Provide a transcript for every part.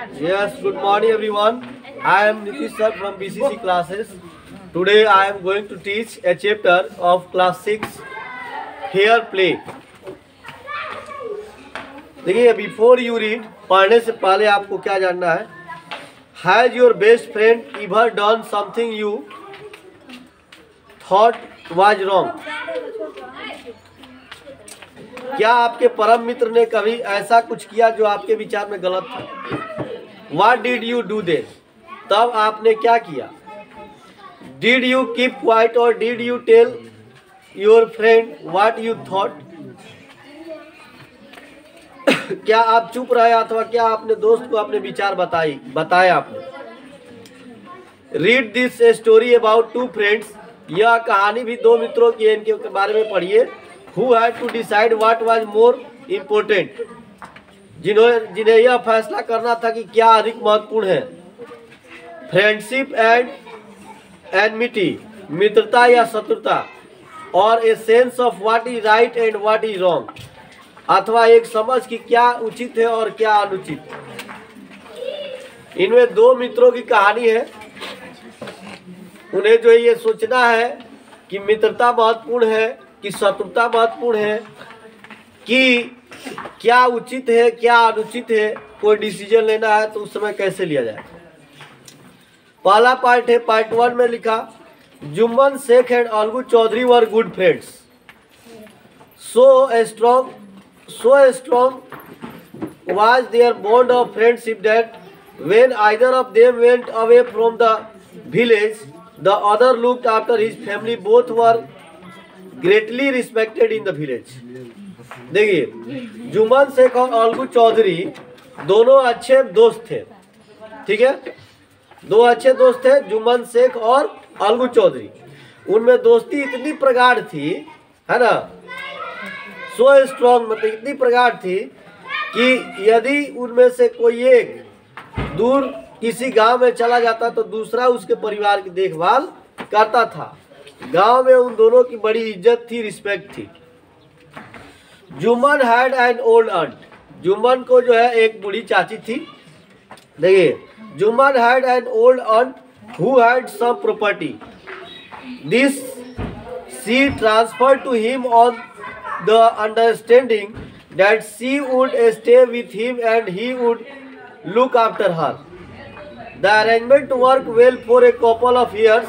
Yes, good morning everyone. I am Nitish sir from BCC classes. Today I am going to teach a chapter of class 6 hair play. देखिए, before you read, पढ़ने से पहले आपको क्या जानना है? Has your best friend ever done something you thought was wrong? क्या आपके परम मित्र ने कभी ऐसा कुछ किया जो आपके विचार में गलत था? What did you do then? तब आपने क्या किया? Did you keep quiet or did you tell your friend what you thought? क्या आप चुप रहे अथवा क्या आपने दोस्त को अपने विचार बताया आपने? Read this story about two friends. यह कहानी भी दो मित्रों की है, इनके बारे में पढ़िए. Who had to decide what was more important? जिन्हें यह फैसला करना था कि क्या अधिक महत्वपूर्ण है. फ्रेंडशिप एंड एनमिटी, मित्रता या शत्रुता, और a sense of what is right and what is wrong, अथवा एक समझ कि क्या उचित है और क्या अनुचित. इनमें दो मित्रों की कहानी है. उन्हें जो ये सोचना है कि मित्रता महत्वपूर्ण है कि शत्रुता महत्वपूर्ण है, कि क्या उचित है क्या अनुचित है. कोई डिसीजन लेना है तो उस समय कैसे लिया जाए. पहला पार्ट है, पार्ट 1 में लिखा, Jumman Shaikh and Algu Chaudhary were good friends. So strong was their bond of friendship that when either of them went away from the village, the other looked after his family. Both were greatly respected in the village. देखिए, जुम्मन शेख और अलगू चौधरी दोनों अच्छे दोस्त थे. ठीक है, दो अच्छे दोस्त थे, जुम्मन शेख और अलगू चौधरी. उनमें दोस्ती इतनी प्रगाढ़ थी, है ना, सो स्ट्रॉन्ग, मतलब इतनी प्रगाढ़ थी कि यदि उनमें से कोई एक दूर किसी गांव में चला जाता तो दूसरा उसके परिवार की देखभाल करता था. गांव में उन दोनों की बड़ी इज्जत थी, रिस्पेक्ट थी. Jumman had an old aunt. Jumman को जो है एक बूढ़ी चाची थी. देखिए, Jumman had an old aunt who had some property. This she transferred to him on the understanding that she would stay with him and he would look after her. The arrangement worked well for a couple of years.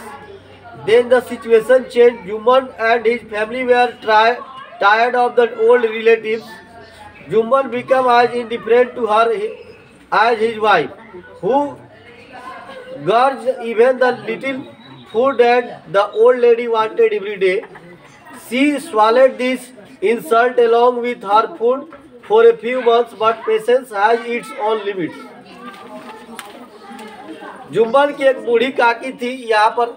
Then the situation changed. Juman and his family were tired of the old relatives. Juman became as indifferent to her as his wife, who grudged even the little food that the old lady wanted every day. She swallowed this insult along with her food for a few months, but patience has its own limits. Jumman की एक बूढ़ी काकी थी यहाँ पर,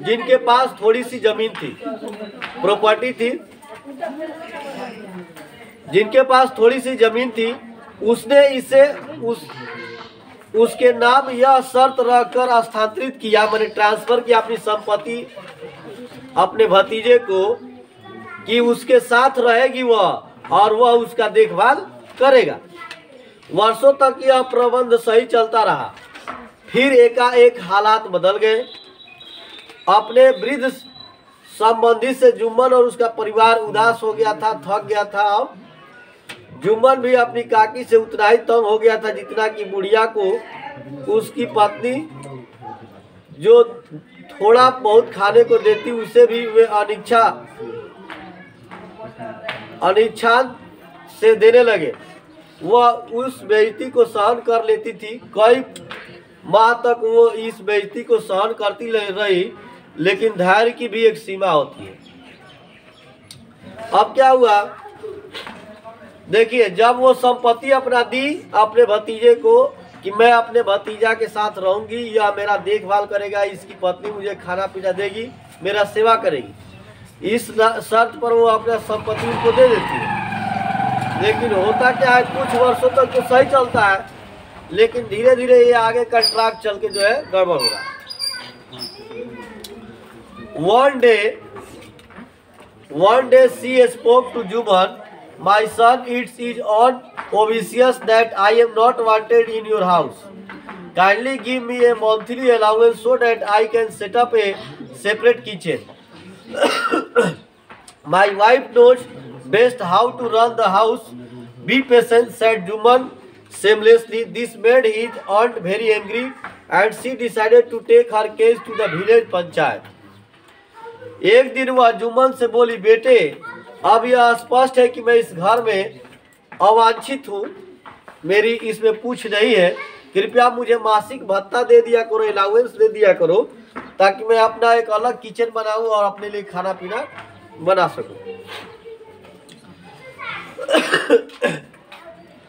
जिनके पास थोड़ी सी जमीन थी, प्रॉपर्टी थी, जिनके पास थोड़ी सी जमीन थी. उसने इसे उसके नाम यह शर्त रखकर स्थानांतरित किया, मैंने ट्रांसफर किया अपनी संपत्ति अपने भतीजे को, कि उसके साथ रहेगी वह और वह उसका देखभाल करेगा. वर्षों तक यह प्रबंध सही चलता रहा. फिर एकाएक हालात बदल गए. अपने वृद्ध संबंधी से जुम्मन और उसका परिवार उदास हो गया था, थक गया था. अब जुम्मन भी अपनी काकी से उतना ही तंग हो गया था जितना कि बुढ़िया को उसकी पत्नी जो थोड़ा बहुत खाने को देती उसे भी वे अनिच्छा से देने लगे. वह उस बेइज्जती को सहन कर लेती थी. कई माह तक वो इस बेइज्जती को सहन करती रही, लेकिन धैर्य की भी एक सीमा होती है. अब क्या हुआ, देखिए, जब वो संपत्ति अपना दी अपने भतीजे को कि मैं अपने भतीजा के साथ रहूंगी, या मेरा देखभाल करेगा, इसकी पत्नी मुझे खाना पीना देगी, मेरा सेवा करेगी, इस शर्त पर वो अपना संपत्ति उनको दे देती है. लेकिन होता क्या है, कुछ वर्षों तक तो सही चलता है, लेकिन धीरे धीरे ये आगे कंट्रैक्ट चल के जो है गड़बड़ हो रहा है. One day she spoke to Juman my son, it is on obvious that I am not wanted in your house. Kindly give me a monthly allowance so that I can set up a separate kitchen. My wife knows best how to run the house. Be patient, said Juman shamelessly. This made his aunt very angry and she decided to take her case to the village panchayat. एक दिन वह जुम्मन से बोली, बेटे अब यह स्पष्ट है कि मैं इस घर में अवांछित हूँ, मेरी इसमें पूछ नहीं है, कृपया मुझे मासिक भत्ता दे दिया करो, अलाउंस दे दिया करो, ताकि मैं अपना एक अलग किचन बनाऊं और अपने लिए खाना पीना बना सकूं।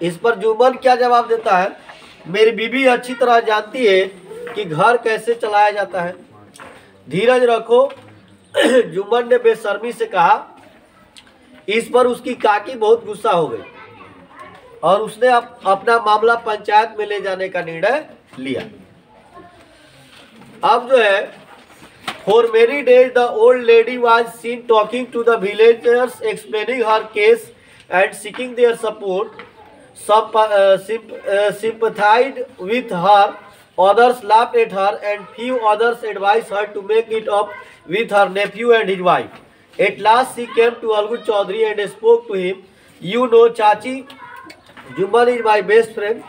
इस पर जुम्मन क्या जवाब देता है, मेरी बीवी अच्छी तरह जानती है कि घर कैसे चलाया जाता है, धीरज रखो। जुम्मन ने बेशर्मी से कहा। इस पर उसकी काकी बहुत गुस्सा हो गई और उसने अपना मामला पंचायत में ले जाने का निर्णय लिया। अब जो है, for many days the old lady was seen talking to the villagers, explaining her case and seeking their support. Some sympathized with her, others laughed at her, and few others advised her to make it up with her nephew and his wife. At last she came to Algu Chaudhary and spoke to him. You know, Chachi, Juman is my best friend.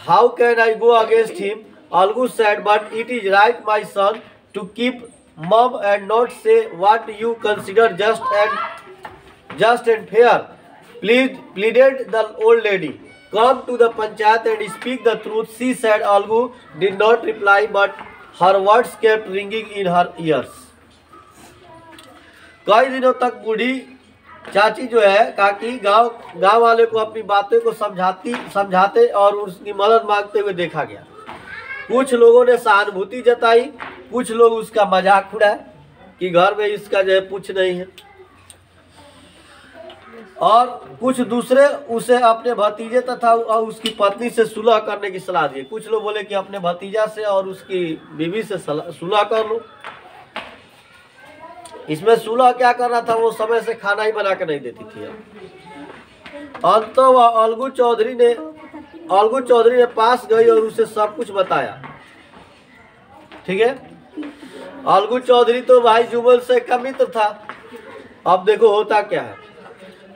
How can I go against him? Algu said, but it is right, my son, to keep mum and not say what you consider just and fair. Pleaded the old lady. Come to the panchayat and speak the truth, she said. Algu did not reply, but her words kept ringing in her ears. कई दिनों तक बूढ़ी चाची जो है काकी गांव वाले को अपनी बातें को समझाते और उसकी मदद मांगते हुए देखा गया। कुछ लोगों ने सहानुभूति जताई, कुछ लोग उसका मजाक उड़ाए कि घर में इसका जो है कुछ नहीं है, और कुछ दूसरे उसे अपने भतीजे तथा उसकी पत्नी से सुलह करने की सलाह दी। कुछ लोग बोले कि अपने भतीजा से और उसकी बीवी से सुलह कर लो। इसमें सुलह क्या करना था, वो समय से खाना ही बना के नहीं देती थी। अंततः वह अलगू चौधरी ने पास गई और उसे सब कुछ बताया। ठीक है, अलगू चौधरी तो भाई जुमन से का मित्र था। अब देखो होता क्या है,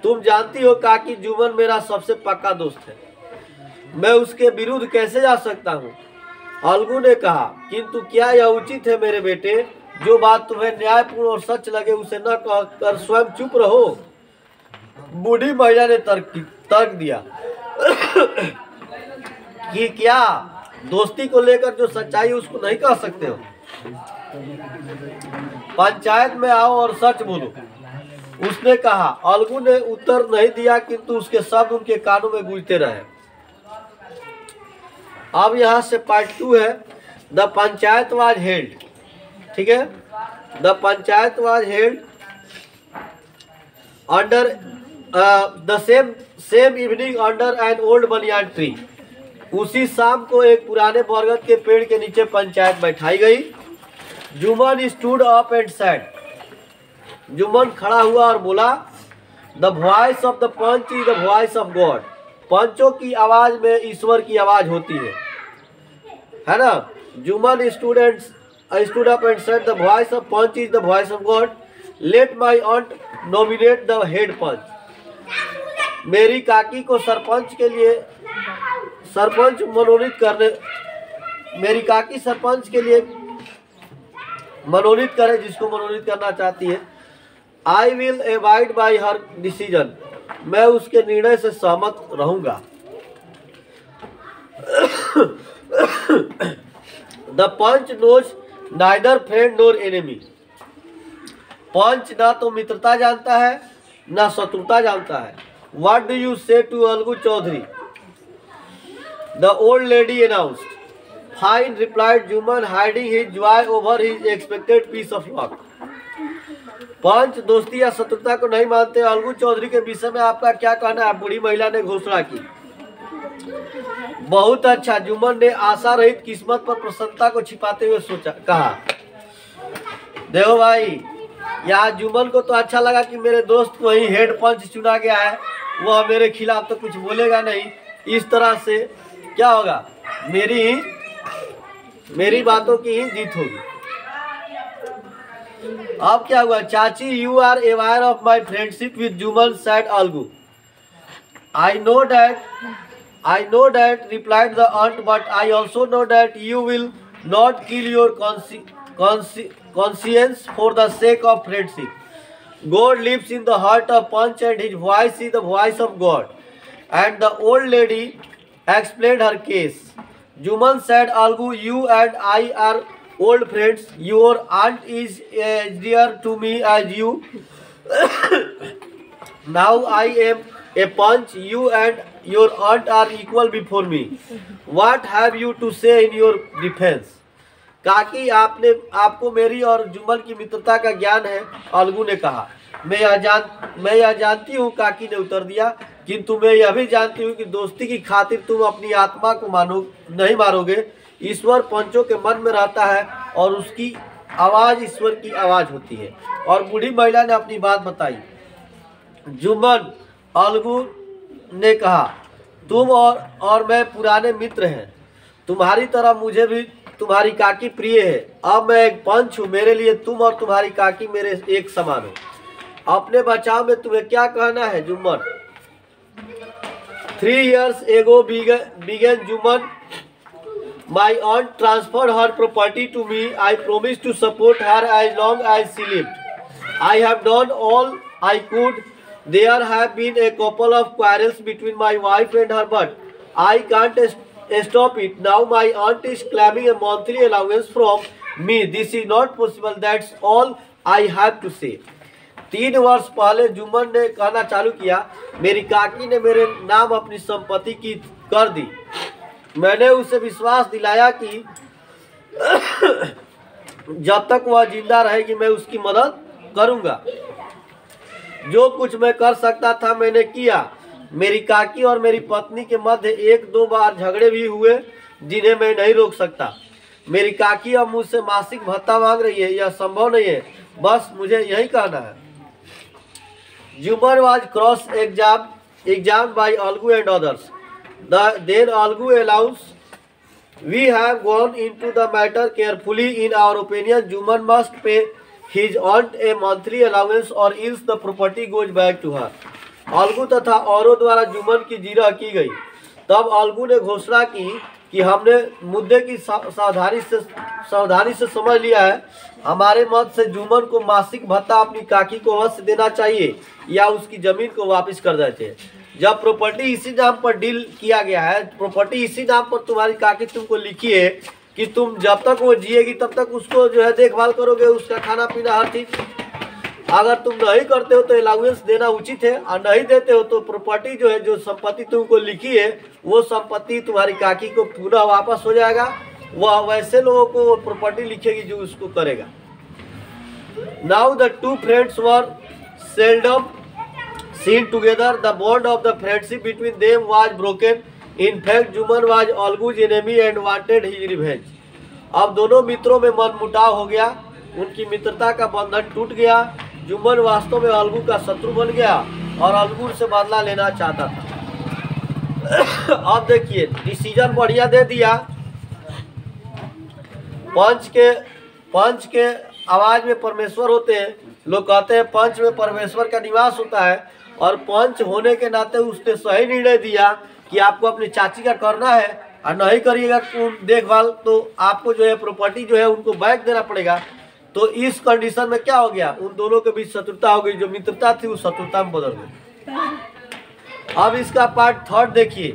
तुम जानती हो काकी, जुमन मेरा सबसे पक्का दोस्त है, मैं उसके विरुद्ध कैसे जा सकता हूँ। अलगू ने कहा, किंतु क्या यह उचित है मेरे बेटे, जो बात तुम्हें न्यायपूर्ण और सच लगे उसे न कहकर स्वयं चुप रहो। बूढ़ी महिला ने तर्क दिया कि क्या दोस्ती को लेकर जो सच्चाई उसको नहीं कह सकते हो। पंचायत में आओ और सच बोलो, उसने कहा। अलगू ने उत्तर नहीं दिया, किंतु उसके शब्द उनके कानों में गूंजते रहे। अब यहाँ से पार्ट 2 है, द पंचायत वाज हेल्ड। ठीक है, the panchayat was held under the same evening under an old banyan tree. उसी शाम को एक पुराने बरगद के पेड़ के नीचे पंचायत बैठाई गई। Juman stood up and said, Juman खड़ा हुआ और बोला, the voice of the panch is the voice of God. पंचों की आवाज में ईश्वर की आवाज होती है ना। Juman stood up and said, the voice of punch is the voice of God. Let my aunt nominate the head punch. मेरी काकी को सरपंच के लिए मेरी काकी सरपंच के लिए मनोनीत करे, जिसको मनोनीत करना चाहती है। I will abide by her decision. मैं उसके निर्णय से सहमत रहूंगा। The punch knows neither friend nor enemy. पंच ना तो मित्रता जानता है ना शत्रुता जानता है। What do you say to Algu Chaudhary? The old lady announced. Fine, replied Juman, hiding his joy over his expected piece of luck. पंच दोस्ती या शत्रुता को नहीं मानते। अलगू चौधरी के विषय में आपका क्या कहना है? बूढ़ी महिला ने घोषणा की। बहुत अच्छा, जुमन ने आशा रहित किस्मत पर प्रसन्नता को छिपाते हुए कहा। देखो भाई, यहाँ जुम्मन को तो अच्छा लगा कि मेरे दोस्त को ही हेड पंच चुना गया है, वह मेरे खिलाफ तो कुछ बोलेगा नहीं। इस तरह से क्या होगा, मेरी बातों की ही जीत होगी। अब क्या हुआ, chachi you are aware of my friendship with Jumman said Algu. I know that, replied the aunt, but I also know that you will not kill your conscience for the sake of friendship. God lives in the heart of Punch and his voice is the voice of God. And the old lady explained her case. Juman said, Algu, you and I are old friends. Your aunt is as dear to me as you. Now I am a Punch, you and your aunt are equal before me. What have you to say in your defense? काकी आपको मेरी और जुम्मन की मित्रता का ज्ञान है, अलगू ने कहा। मैं यह जानती हूँ, काकी ने उत्तर दिया, किंतु मैं यह भी जानती हूँ कि दोस्ती की खातिर तुम अपनी आत्मा को नहीं मारोगे। ईश्वर पंचों के मन में रहता है और उसकी आवाज़ ईश्वर की आवाज़ होती है। और बूढ़ी महिला ने अपनी बात बताई। जुम्मन, अलगू ने कहा, तुम और मैं पुराने मित्र हैं। तुम्हारी तरह मुझे भी तुम्हारी काकी प्रिय है। अब मैं एक पंच हूँ, मेरे लिए तुम और तुम्हारी काकी मेरे एक समान हो। अपने बचाव में तुम्हें क्या कहना है Jumman? 3 years ago began Juman. My aunt transferred her property to me. I promised to support her as long as she lived. I have done all I could. There have been a couple of quarrels between my wife and her, but I can't stop it. Now my aunt is claiming a monthly allowance from me. This is not possible. That's all I have to say. 3 वर्ष पहले जुम्मन ने कहना चालू किया, मेरी काकी ने मेरे नाम अपनी संपत्ति की कर दी। मैंने उसे विश्वास दिलाया कि जब तक वह जिंदा रहेगी मैं उसकी मदद करूंगा। जो कुछ मैं कर सकता था मैंने किया। मेरी काकी और मेरी पत्नी के मध्य 1-2 बार झगड़े भी हुए जिन्हें मैं नहीं रोक सकता। मेरी काकी अब मुझसे मासिक भत्ता मांग रही है, यह संभव नहीं है। बस मुझे यही कहना है। Juman was cross-examined by Algu and others. Then Algu allows, we have gone into the matter carefully. In our opinion, Juman must pay his aunt a monthly allowance or else the property goes back to her. Algu तथा औरों द्वारा जुम्मन की जिरह की गई। तब अलगू ने घोषणा की कि हमने मुद्दे की सावधानी से समझ लिया है। हमारे मत से जुम्मन को मासिक भत्ता अपनी काकी को अवश्य देना चाहिए या उसकी जमीन को वापस कर देना चाहिए। जब प्रॉपर्टी इसी नाम पर डील किया गया है, प्रॉपर्टी इसी नाम पर तुम्हारी काकी तुमको लिखी है कि तुम जब तक वो जिएगी तब तक उसको जो है देखभाल करोगे, उसका खाना पीना हर चीज। अगर तुम नहीं करते हो तो अलाउंस देना उचित है, और नहीं देते हो तो प्रॉपर्टी जो है, जो संपत्ति तुमको लिखी है, वो संपत्ति तुम्हारी काकी को पुनः वापस हो जाएगा। वह वैसे लोगों को प्रॉपर्टी लिखेगी जो उसको करेगा। Now the 2 friends were seldom seen together. The bond of the friendship between them was broken. In fact, Juman was Algu's enemy and wanted his revenge. अब दोनों मित्रों में मनमुटाव हो गया, उनकी मित्रता का बंधन टूट गया। जुम्मन वास्तव में अलगू का शत्रु बन गया और अलगू से बदला लेना चाहता था। अब देखिए, डिसीजन बढ़िया दे दिया। पंच के आवाज में परमेश्वर होते हैं। लोग कहते हैं पंच में परमेश्वर का निवास होता है, और पंच होने के नाते उसने सही निर्णय दिया कि आपको अपनी चाची का करना है, और नहीं करिएगा देखभाल तो आपको जो है प्रॉपर्टी जो है उनको बैक देना पड़ेगा। तो इस कंडीशन में क्या हो गया, उन दोनों के बीच शत्रुता हो गई। जो मित्रता थी उस शत्रुता में बदल गई। अब इसका पार्ट 3 देखिए।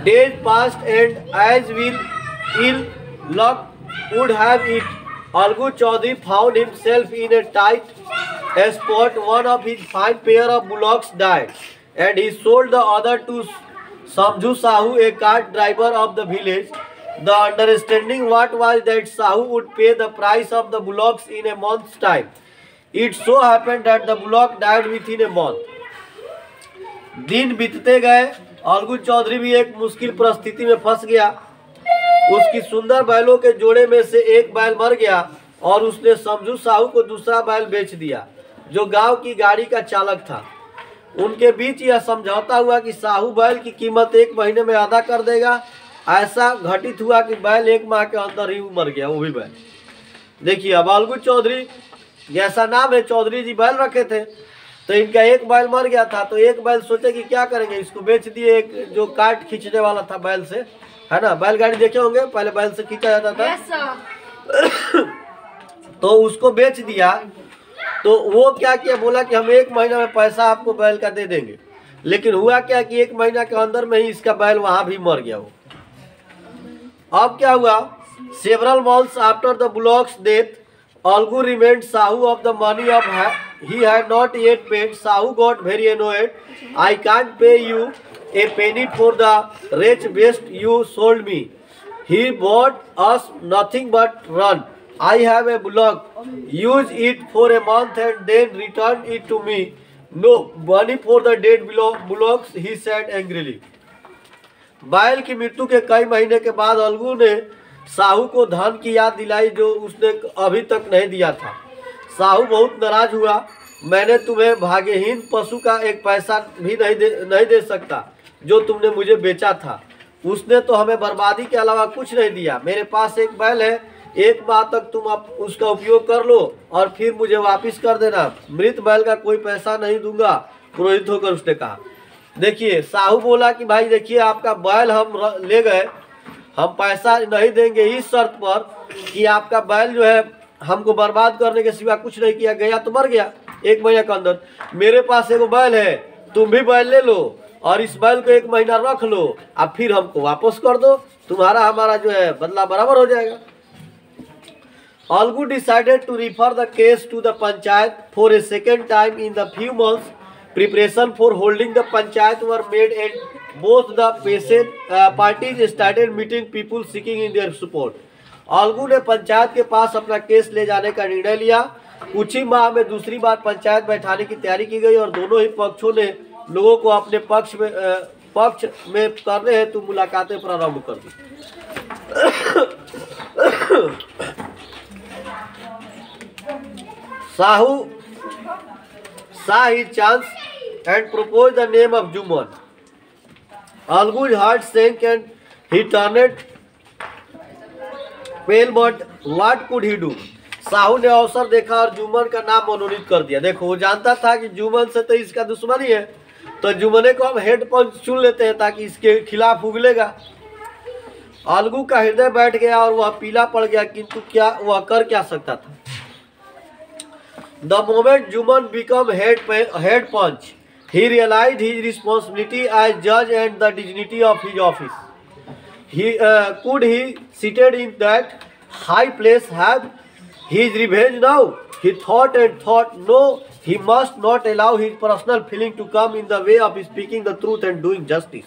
Days passed and as will ill luck would have it, Algu Chaudhary found himself in a tight spot. One of his fine pair of bullocks died, and he sold the other to Samju Sahu, a cart driver of the village. The understanding was that Sahu would pay the price of the bullocks in a month's time. It so happened that the bullock died within a month. दिन बीतते गए, अलगू चौधरी भी एक मुश्किल परिस्थिति में फंस गया। उसकी सुंदर बैलों के जोड़े में से एक बैल मर गया और उसने समझू साहू को दूसरा बैल बेच दिया जो गांव की गाड़ी का चालक था। उनके बीच यह समझौता हुआ कि साहू बैल की कीमत 1 महीने में अदा कर देगा। ऐसा घटित हुआ कि बैल 1 माह के अंदर ही मर गया, वो भी बैल। देखिए अब अलगू चौधरी जैसा नाम है, चौधरी जी बैल रखे थे, तो इनका एक बैल मर गया था। तो एक बैल सोचे कि क्या करेंगे, इसको बेच दिए। एक जो काट खींचने वाला था बैल से, है ना, बैलगाड़ी देखे होंगे, पहले बैल से खींचा जाता था। तो उसको बेच दिया। तो वो क्या किया, बोला कि हम 1 महीना में पैसा आपको बैल का दे देंगे। लेकिन हुआ क्या कि 1 महीना के अंदर में ही इसका बैल वहां भी मर गया वो। अब क्या हुआ, several months after the bullocks death Algu remained Sahu of the money of he had not yet paid. Sahu got very annoyed. I can't pay you a penny for the wretched beast you sold me. He bought us nothing but run. I have a bullock. Use it for a month and then return it to me. No money for the dead bullocks, he said angrily. बैल की मृत्यु के कई महीने के बाद अलगू ने साहू को धन की याद दिलाई जो उसने अभी तक नहीं दिया था। साहू बहुत नाराज हुआ। मैंने तुम्हें भाग्यहीन पशु का एक पैसा भी नहीं दे सकता जो तुमने मुझे बेचा था। उसने तो हमें बर्बादी के अलावा कुछ नहीं दिया। मेरे पास एक बैल है, 1 माह तक तुम उसका उपयोग कर लो और फिर मुझे वापस कर देना। मृत बैल का कोई पैसा नहीं दूंगा, क्रोधित होकर उसने कहा। देखिए साहू बोला कि भाई देखिए आपका बैल हम ले गए, हम पैसा नहीं देंगे इस शर्त पर कि आपका बैल जो है हमको बर्बाद करने के सिवा कुछ नहीं किया। गया तो मर गया 1 महीने के अंदर। मेरे पास एक बैल है, तुम भी बैल ले लो और इस बैल को 1 महीना रख लो, अब फिर हमको वापस कर दो, तुम्हारा हमारा जो है बदला बराबर हो जाएगा। Algu decided to refer the case to the panchayat for a second time in the few months. Preparation for holding the panchayat were made and both the parties started meeting people seeking in their support. Algu ने पंचायत के पास अपना case ले जाने का निर्णय लिया। कुछ ही माह में दूसरी बार पंचायत बैठाने की तैयारी की गई और दोनों ही पक्षों ने लोगों को अपने पक्ष में करने हेतु मुलाकातें प्रारंभ कर दी। Sahu saw his chance and proposed the name of Juman. Algu's heart sank and he turned pale, but what could he do? Sahu ने अवसर देखा और जुमन का नाम मनोनीत कर दिया। देखो वो जानता था कि जुमन से तो इसका दुश्मनी है, तो जुमने को हम हेड पंच चुन लेते हैं ताकि इसके खिलाफ उगलेगा। अलगू का हृदय बैठ गया और वह पीला पड़ गया, किंतु क्या वह कर क्या सकता था। The moment Juman became head punch, he realized his responsibility as judge and the dignity of his office. Could he, seated in that high place, have his revenge now? He thought and thought. No, he must not allow his personal feeling to come in the way of speaking the truth and doing justice.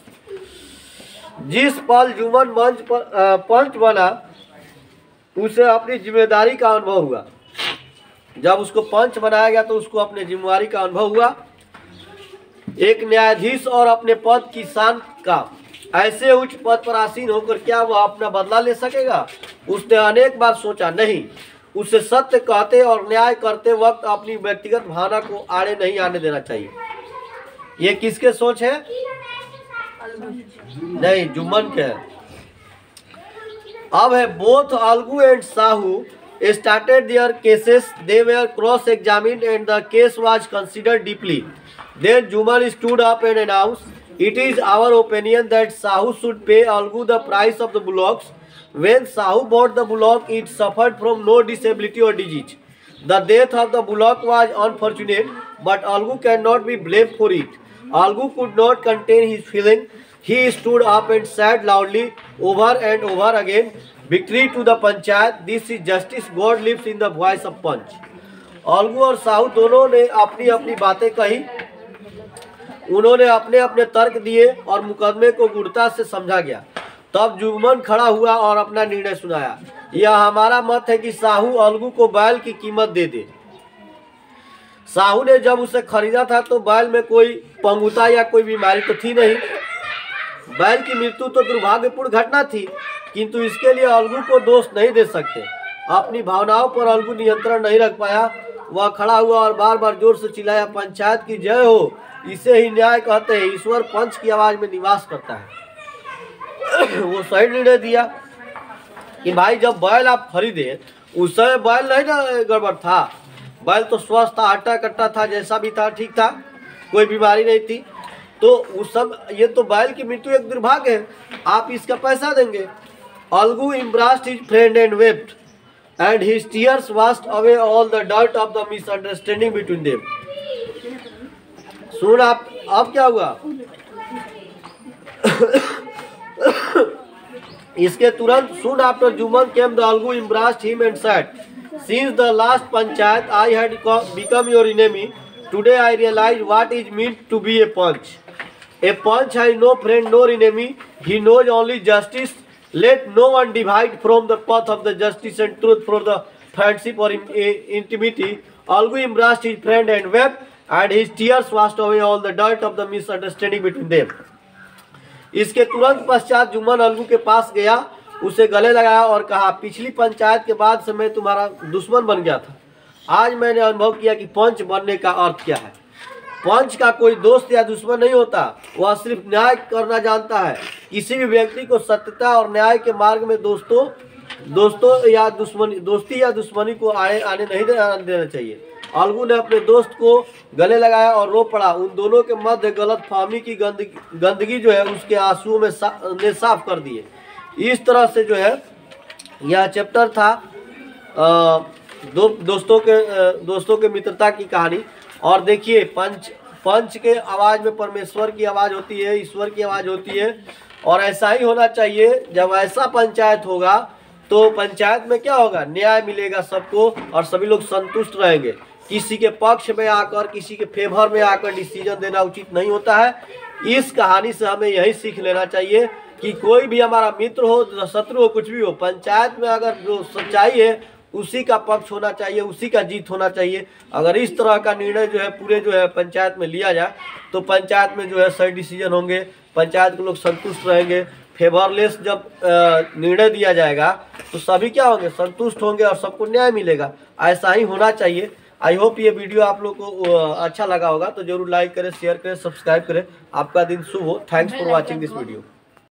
जिस पल जुमन मंच पर पंच बना, उसे अपनी जिम्मेदारी का अनुभव हुआ। जब उसको पंच बनाया गया तो उसको अपने जिम्मेदारी का अनुभव हुआ। एक न्यायाधीश और अपने पद की शान का ऐसे उच्च पद पर आसीन होकर क्या वह अपना बदला ले सकेगा? उसने अनेक बार सोचा, नहीं, उसे सत्य कहते और न्याय करते वक्त अपनी व्यक्तिगत भावना को आड़े नहीं आने देना चाहिए। ये किसके सोच है? नहीं, जुम्मन के है। अब है both Algu and Sahu started their cases. They were cross-examined and the case was considered deeply. Then Juman stood up and announced, "It is our opinion that Sahu should pay Algu the price of the bullocks. When Sahu bought the bullock, it suffered from no disability or disease. The death of the bullock was unfortunate, but Algu cannot be blamed for it." Algu could not contain his feeling. He stood up and said loudly over and over again, "Victory to the panchayat. This is justice. God lives in the voice of punch." Algu और साहू दोनों ने अपनी अपनी बातें कही। उन्होंने अपने अपने तर्क दिए और मुकदमे को गुढ़ता से समझा गया। तब जुम्मन खड़ा हुआ और अपना निर्णय सुनाया। यह हमारा मत है कि साहू अलगू को बैल की कीमत दे दे। साहू ने जब उसे खरीदा था तो बैल में कोई पंगुता या कोई बीमारी तो थी नहीं। बैल की मृत्यु तो दुर्भाग्यपूर्ण घटना थी, किंतु इसके लिए अलगू को दोष नहीं दे सकते। अपनी भावनाओं पर अलगू नियंत्रण नहीं रख पाया। वह खड़ा हुआ और बार बार जोर से चिल्लाया, पंचायत की जय हो, इसे ही न्याय कहते हैं। ईश्वर पंच की आवाज में निवास करता है। वो सही निर्णय दिया कि भाई जब बैल आप खरीदे उस समय बैल नहीं ना गड़बड़ था, बैल तो स्वस्थ था, हट्टा कट्टा था, जैसा भी था ठीक था, कोई बीमारी नहीं थी। तो उस सब ये तो बैल की मृत्यु एक दुर्भाग्य है, आप इसका पैसा देंगे। Algu embraced his friend and wept, and his tears washed away all the dirt of the misunderstanding between them. सुन आप, अब क्या हुआ? इसके तुरंत soon after Juman came the Algu embraced him and said, since the last panchayat I had become your enemy. Today I realize what is meant to be a punch. A punch has no friend nor enemy. He knows only justice. Let no one divide from the path of the justice and truth for the friendship or intimacy. Algu embraced his friend and wept, and his tears washed away all the dirt of the misunderstanding between them. इसके तुरंत पश्चात जुम्मन अलगू के पास गया, उसे गले लगाया और कहा, पिछली पंचायत के बाद से मैं तुम्हारा दुश्मन बन गया था। आज मैंने अनुभव किया कि पंच बनने का अर्थ क्या है। पंच का कोई दोस्त या दुश्मन नहीं होता, वह सिर्फ न्याय करना जानता है। किसी भी व्यक्ति को सत्यता और न्याय के मार्ग में दोस्ती या दुश्मनी को आने नहीं देना चाहिए। अलगू ने अपने दोस्त को गले लगाया और रो पड़ा। उन दोनों के मध्य गलत फहमी की गंदगी जो है उसके आंसुओं में साफ कर दिए। इस तरह से जो है यह चैप्टर था दोस्तों के मित्रता की कहानी। और देखिए पंच के आवाज़ में परमेश्वर की आवाज़ होती है, ईश्वर की आवाज़ होती है, और ऐसा ही होना चाहिए। जब ऐसा पंचायत होगा तो पंचायत में क्या होगा, न्याय मिलेगा सबको और सभी लोग संतुष्ट रहेंगे। किसी के पक्ष में आकर, किसी के फेवर में आकर डिसीजन देना उचित नहीं होता है। इस कहानी से हमें यही सीख लेना चाहिए कि कोई भी हमारा मित्र हो, शत्रु हो, कुछ भी हो, पंचायत में अगर जो सच्चाई है उसी का पक्ष होना चाहिए, उसी का जीत होना चाहिए। अगर इस तरह का निर्णय जो है पूरे जो है पंचायत में लिया जाए तो पंचायत में जो है सही डिसीजन होंगे, पंचायत के लोग संतुष्ट रहेंगे। फेवरलेस जब निर्णय दिया जाएगा तो सभी क्या होंगे, संतुष्ट होंगे और सबको न्याय मिलेगा। ऐसा ही होना चाहिए। आई होप ये वीडियो आप लोग को अच्छा लगा होगा, तो जरूर लाइक करें, शेयर करें, सब्सक्राइब करें। आपका दिन शुभ हो। Thanks for watching this video.